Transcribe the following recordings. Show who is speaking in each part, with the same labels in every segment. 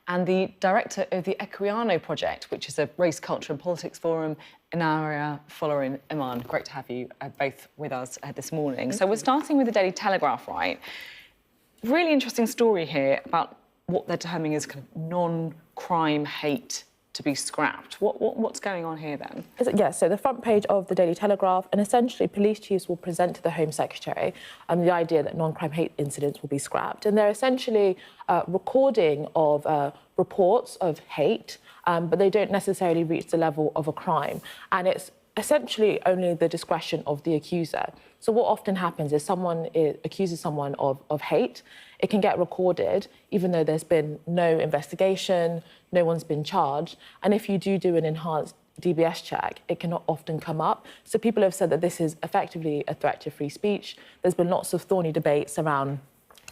Speaker 1: And the director of the Equiano project, which is a race, culture and politics forum in our area following Iman. Great to have you both with us this morning. So we're starting with the Daily Telegraph, right? Really interesting story here about what they're terming as kind of non-crime hate to be scrapped. What's going on here then?
Speaker 2: Yeah, so the front page of the Daily Telegraph, and essentially police chiefs will present to the Home Secretary the idea that non-crime hate incidents will be scrapped. And they're essentially recording of reports of hate, but they don't necessarily reach the level of a crime. And it's essentially only the discretion of the accuser. So what often happens is someone accuses someone of hate. It can get recorded, even though there's been no investigation, no one's been charged. And if you do an enhanced DBS check, it can often come up. So people have said that this is effectively a threat to free speech. There's been lots of thorny debates around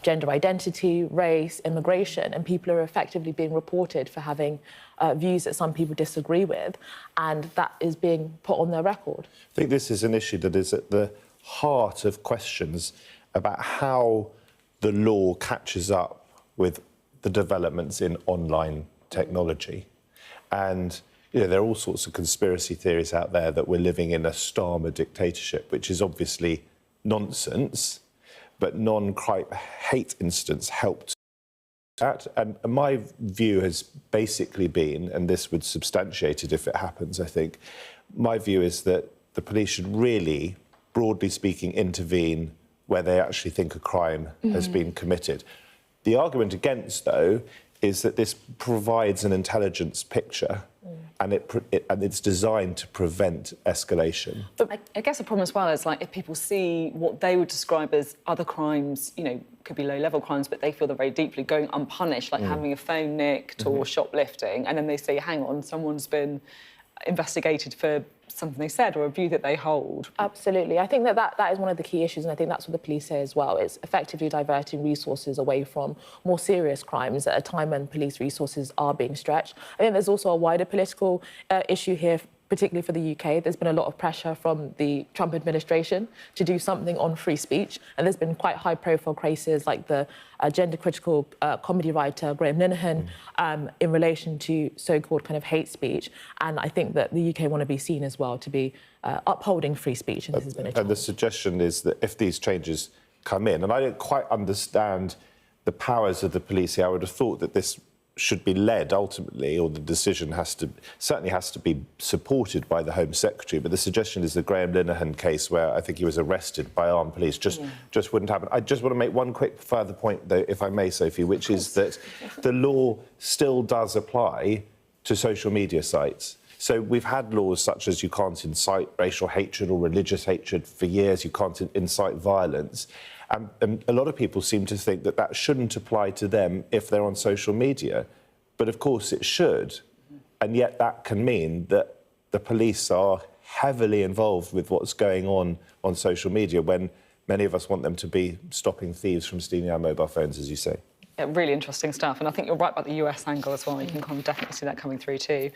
Speaker 2: gender identity, race, immigration, and people are effectively being reported for having views that some people disagree with, and that is being put on their record.
Speaker 3: I think this is an issue that is at the heart of questions about how the law catches up with the developments in online technology. And there are all sorts of conspiracy theories out there that we're living in a Starmer dictatorship, which is obviously nonsense, but non-crime hate incidents helped that. And my view has basically been, and this would substantiate it if it happens, I think, my view is that the police should really, broadly speaking, intervene where they actually think a crime has been committed. The argument against, though, is that this provides an intelligence picture and it's designed to prevent escalation.
Speaker 1: But I guess the problem as well is, like, if people see what they would describe as other crimes, could be low-level crimes, but they feel they're very deeply going unpunished, like having a phone nicked or shoplifting, and then they say, hang on, someone's been investigated for something they said or a view that they hold.
Speaker 2: Absolutely. I think that is one of the key issues, and I think that's what the police say as well. It's effectively diverting resources away from more serious crimes at a time when police resources are being stretched. I think there's also a wider political issue here, particularly for the UK. There's been a lot of pressure from the Trump administration to do something on free speech, and there's been quite high-profile cases like the gender-critical comedy writer Graham Linehan in relation to so-called kind of hate speech. And I think that the UK want to be seen as well to be upholding free speech, and this has been a challenge.
Speaker 3: And the suggestion is that if these changes come in, and I don't quite understand the powers of the police here, I would have thought that this should be led ultimately, or the decision certainly has to be supported by the Home Secretary. But the suggestion is the Graham Linehan case, where I think he was arrested by armed police, just wouldn't happen. I just want to make one quick further point, though, if I may, Sophie, which is that the law still does apply to social media sites. So we've had laws such as you can't incite racial hatred or religious hatred for years, you can't incite violence. And a lot of people seem to think that that shouldn't apply to them if they're on social media. But of course it should. And yet that can mean that the police are heavily involved with what's going on social media, when many of us want them to be stopping thieves from stealing our mobile phones, as you say.
Speaker 1: Yeah, really interesting stuff. And I think you're right about the US angle as well. You can kind of definitely see that coming through too.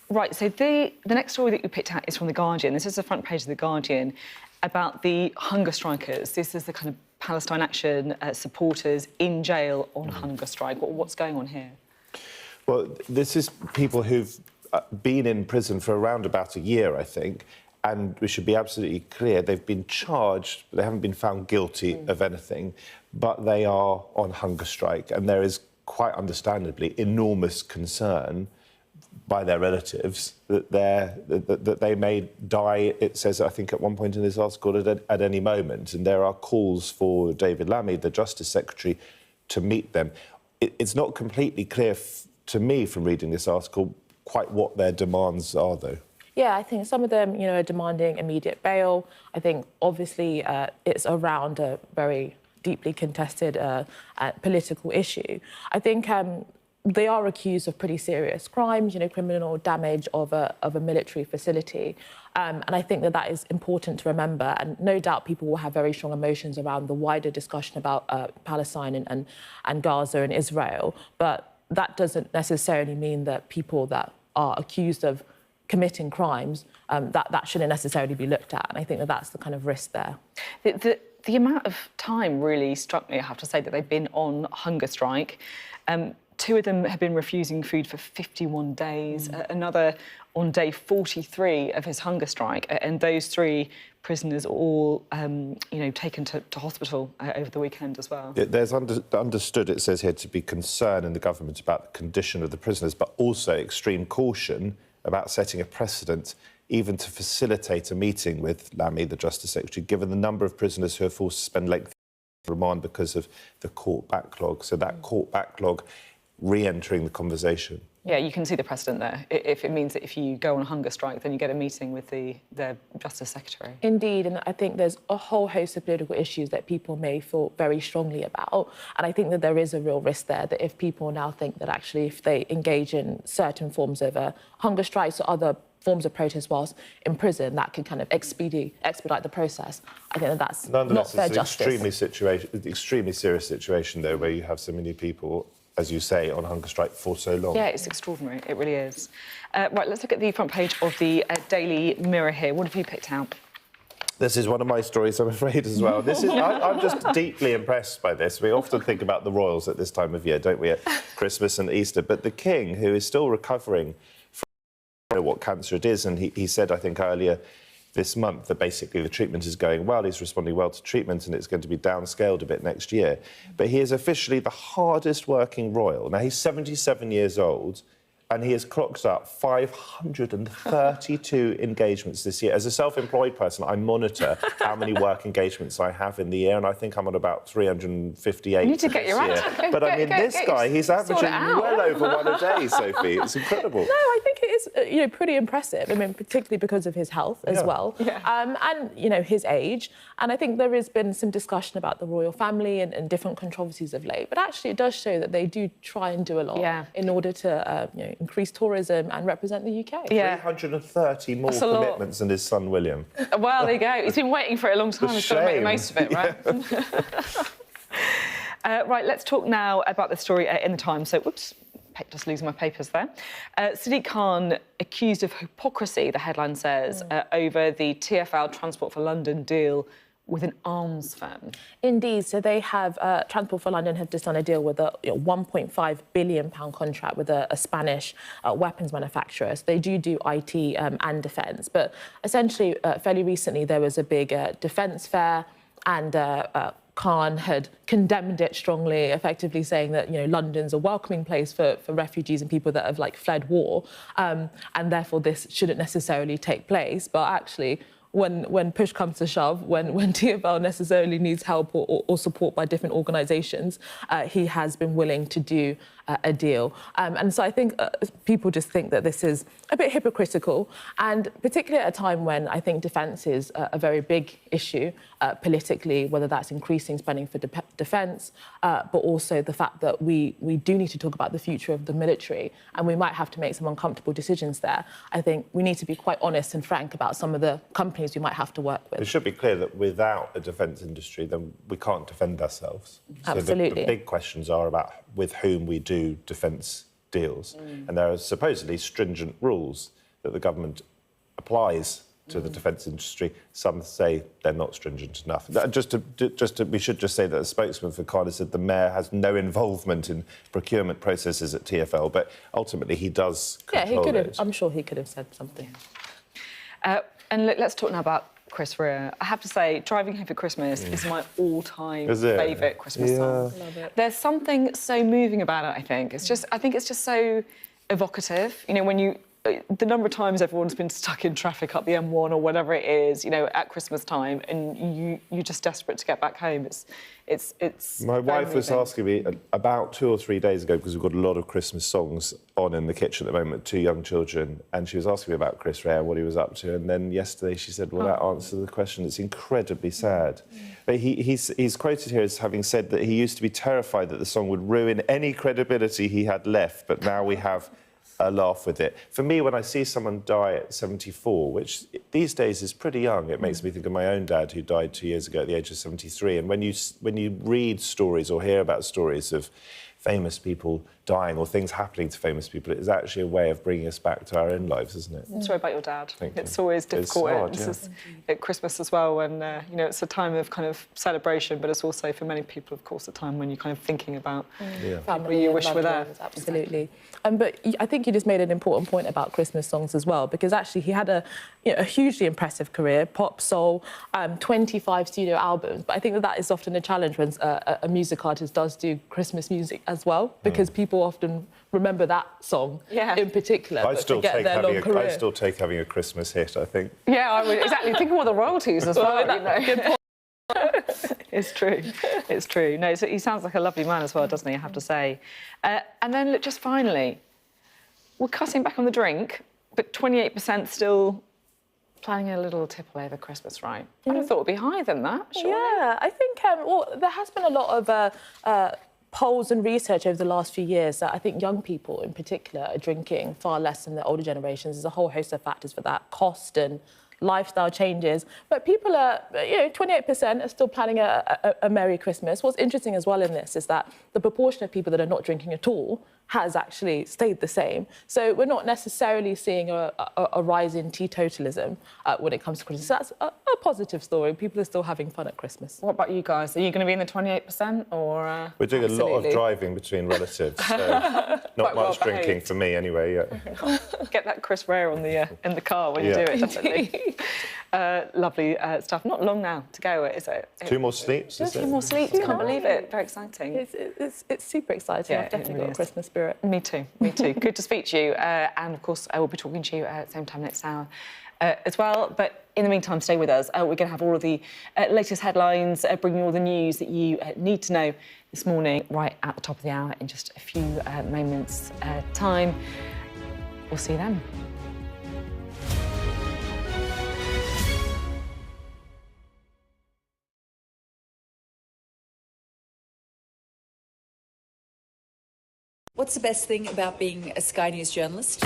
Speaker 1: Right, so the next story that you picked out is from The Guardian. This is the front page of The Guardian about the hunger strikers. This is the kind of Palestine Action supporters in jail on hunger strike. What's going on here?
Speaker 3: Well, this is people who've been in prison for around about a year, I think, and we should be absolutely clear, they've been charged, but they haven't been found guilty of anything, but they are on hunger strike, and there is, quite understandably, enormous concern by their relatives that they may die, it says, I think, at one point in this article, at any moment. And there are calls for David Lammy, the Justice Secretary, to meet them. It's not completely clear to me from reading this article quite what their demands are, though.
Speaker 2: Yeah, I think some of them, are demanding immediate bail. I think, obviously, it's around a very deeply contested political issue. I think they are accused of pretty serious crimes, criminal damage of a military facility. And I think that is important to remember. And no doubt people will have very strong emotions around the wider discussion about Palestine and Gaza and Israel. But that doesn't necessarily mean that people that are accused of committing crimes, that shouldn't necessarily be looked at. And I think that's the kind of risk there. The
Speaker 1: amount of time really struck me, I have to say, that they've been on hunger strike. 2 of them have been refusing food for 51 days, another on day 43 of his hunger strike, and those 3 prisoners are all, taken to hospital over the weekend as well.
Speaker 3: There's understood, it says here, to be concern in the government about the condition of the prisoners, but also extreme caution about setting a precedent even to facilitate a meeting with Lammy, the Justice Secretary, given the number of prisoners who are forced to spend lengthy remand because of the court backlog. So that court backlog re-entering the conversation.
Speaker 1: Yeah, you can see the precedent there. If it means that if you go on a hunger strike, then you get a meeting with the Justice Secretary.
Speaker 2: Indeed, and I think there's a whole host of political issues that people may feel very strongly about. And I think that there is a real risk there that if people now think that actually if they engage in certain forms of hunger strikes or other forms of protest whilst in prison, that could kind of expedite the process. I think that that's not fair justice.
Speaker 3: Nonetheless, it's an extremely serious situation, though, where you have so many people, as you say, on hunger strike for so long.
Speaker 1: Yeah, it's extraordinary. It really is. Right, let's look at the front page of the Daily Mirror here. What have you picked out?
Speaker 3: This is one of my stories, I'm afraid, as well. I'm just deeply impressed by this. We often think about the royals at this time of year, don't we, at Christmas and Easter. But the King, who is still recovering from what cancer it is, and he said, I think, earlier this month that basically the treatment is going well, he's responding well to treatment, and it's going to be downscaled a bit next year. But he is officially the hardest working royal. Now, he's 77 years old, and he has clocked up 532 engagements this year. As a self-employed person, I monitor how many work engagements I have in the year, and I think I'm on about 358
Speaker 1: You need to get your
Speaker 3: year. But I mean, this guy, he's averaging well over 1 a day, Sophie. It's incredible.
Speaker 2: No, I think it is, pretty impressive. I mean, particularly because of his health as well, and his age. And I think there has been some discussion about the royal family and different controversies of late. But actually, it does show that they do try and do a lot in order to, increase tourism and represent the UK.
Speaker 1: Yeah.
Speaker 3: 330 more commitments than his son William.
Speaker 1: Well, there you go. He's been waiting for it a long time. He's got to make the most of it, right? Right, let's talk now about the story in the Times. So, oops, just losing my papers there. Sadiq Khan accused of hypocrisy, the headline says, over the TfL Transport for London deal with an arms firm.
Speaker 2: Indeed. So they have, Transport for London have just done a deal with a £1.5 billion contract with a Spanish weapons manufacturer. So they do IT and defence. But essentially, fairly recently, there was a big defence fair, and Khan had condemned it strongly, effectively saying that, London's a welcoming place for refugees and people that have, fled war, and therefore this shouldn't necessarily take place. But actually, when push comes to shove, when TfL necessarily needs help or support by different organisations, he has been willing to do a deal. And so I think people just think that this is a bit hypocritical, and particularly at a time when I think defence is a very big issue politically, whether that's increasing spending for defence, but also the fact that we do need to talk about the future of the military, and we might have to make some uncomfortable decisions there. I think we need to be quite honest and frank about some of the companies we might have to work with.
Speaker 3: It should be clear that without a defence industry, then we can't defend ourselves.
Speaker 2: Absolutely.
Speaker 3: So the big questions are about with whom we do defence deals. And there are supposedly stringent rules that the government applies to the defence industry. Some say they're not stringent enough. We should just say that a spokesman for Khan said the mayor has no involvement in procurement processes at TfL, but ultimately he does control it.
Speaker 2: I'm sure he could have said something.
Speaker 1: And let's talk now about Chris Rea. I have to say, Driving Home for Christmas is my all-time favourite Christmas song.
Speaker 2: Love it.
Speaker 1: There's something so moving about it, I think. I think it's just so evocative. When the number of times everyone's been stuck in traffic up the M1 or whatever it is, at Christmas time, and you're just desperate to get back home. It's
Speaker 3: My wife was asking me about 2 or 3 days ago, because we've got a lot of Christmas songs on in the kitchen at the moment, 2 young children, and she was asking me about Chris Rea and what he was up to, and then yesterday she said, well, that answers the question. It's incredibly sad. But he's quoted here as having said that he used to be terrified that the song would ruin any credibility he had left, but now we have a laugh with it. For me, when I see someone die at 74, which these days is pretty young, it makes me think of my own dad, who died 2 years ago at the age of 73. And when you read stories or hear about stories of famous people dying or things happening to famous people. It is actually a way of bringing us back to our own lives, isn't it?
Speaker 1: Sorry about your dad.
Speaker 3: Thank
Speaker 1: It's
Speaker 3: you.
Speaker 1: always difficult
Speaker 3: It's hard,
Speaker 1: at Christmas as well, when you know, it's a time of kind of celebration, but it's also for many people, of course, a time when you're kind of thinking about
Speaker 2: family
Speaker 1: you
Speaker 2: and
Speaker 1: wish
Speaker 2: loved
Speaker 1: were there.
Speaker 2: ones, absolutely. But I think you just made an important point about Christmas songs as well, because actually he had a hugely impressive career, pop, soul, 25 studio albums. But I think that is often a challenge when a music artist does do Christmas music as well, because people often remember that song in particular,
Speaker 3: I
Speaker 2: but
Speaker 3: still
Speaker 2: forget
Speaker 3: take
Speaker 2: their long career.
Speaker 3: I still take having a Christmas hit, I think.
Speaker 1: Yeah, I would exactly. Think of all the royalties as well. You know. It's true. It's true. No, so he sounds like a lovely man as well, doesn't he? I have to say. And then look, just finally, we're cutting back on the drink, but 28% still planning a little tipple over Christmas, right? I'd have thought it'd be higher than that. Surely.
Speaker 2: Yeah, I think well, there has been a lot of polls and research over the last few years that I think young people in particular are drinking far less than the older generations. There's a whole host of factors for that, cost and lifestyle changes. But people are, 28% are still planning a Merry Christmas. What's interesting as well in this is that the proportion of people that are not drinking at all has actually stayed the same. So we're not necessarily seeing a rise in teetotalism when it comes to Christmas. So that's a positive story. People are still having fun at Christmas.
Speaker 1: What about you guys? Are you going to be in the 28% or...?
Speaker 3: We're doing a lot of driving between relatives, so not much drinking for me anyway. Yeah.
Speaker 1: Get that Chris Rea on in the car when you do it, definitely. Lovely stuff. Not long now to go, is it?
Speaker 3: 2 more sleeps, is it?
Speaker 1: 2 more sleeps, can't believe it. Very exciting.
Speaker 2: It's super exciting.
Speaker 1: Yeah,
Speaker 2: I've definitely
Speaker 1: really
Speaker 2: got a
Speaker 1: is.
Speaker 2: Christmas spirit.
Speaker 1: Me too, me too. Good to speak to you. And of course, I will be talking to you at the same time next hour as well. But in the meantime, stay with us. We're going to have all of the latest headlines, bringing you all the news that you need to know this morning, right at the top of the hour in just a few moments' time. We'll see you then.
Speaker 4: What's the best thing about being a Sky News journalist?